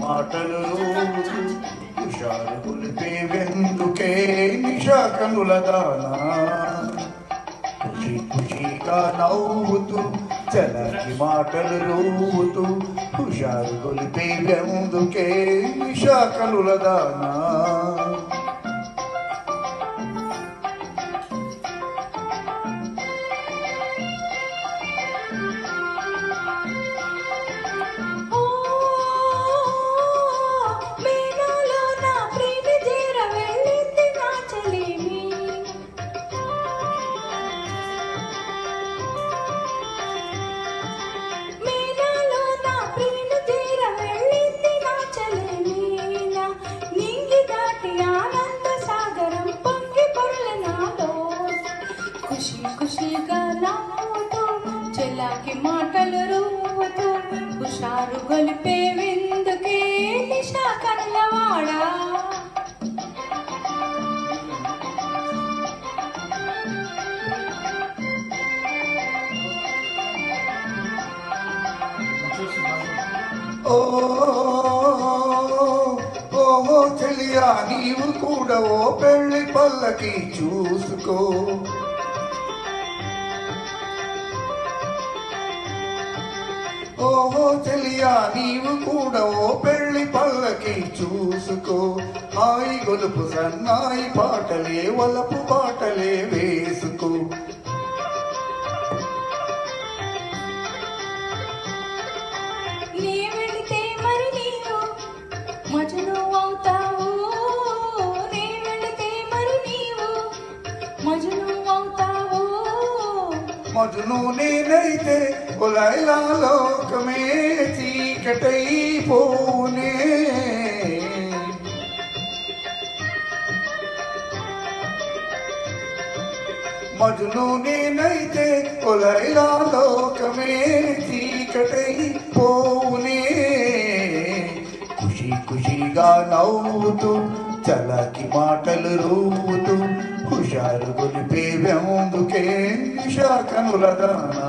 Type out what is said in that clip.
మాటలు రోజు హుషారు గొలిపేవెందుకే నిషా కనుల దానా ఖుషి ఖుషిగా నవ్వుతూ చలాకి మాటలు రోజు హుషారు గొలిపేవెందుకే నిషా కనుల దానా ఖుషిగా నవ్వుతూ చెలాకి మాటలు రూవుతూ హుషారు గొలిపే విందుకే నిషా కన్నవాడా ఓ చెలియా నీవు కూడా ఓ పెళ్లి పల్లకి చూసుకో ఓహో చెలియా నీవు కూడా ఓ పెళ్లి పల్లకి చూసుకో హాయి గొలుపు సన్నాయి పాటలే వలపు పాటలే వేసుకో నీ వెళితే మరి నీవు మజను అవుతావు నీ వెళితే మరి నీవు మజను అవుతావు మజను నేనైతే లైలా లోకమే చీకటైపోనే మజను నేనైతే లైలా లోకమే చీకటైపోనే ఖుషి ఖుషిగా నవ్వుతూ చలాకి మాటలు రూవుతూ హుషారు గొలిపే వెందుకే నిషా కనుల దానా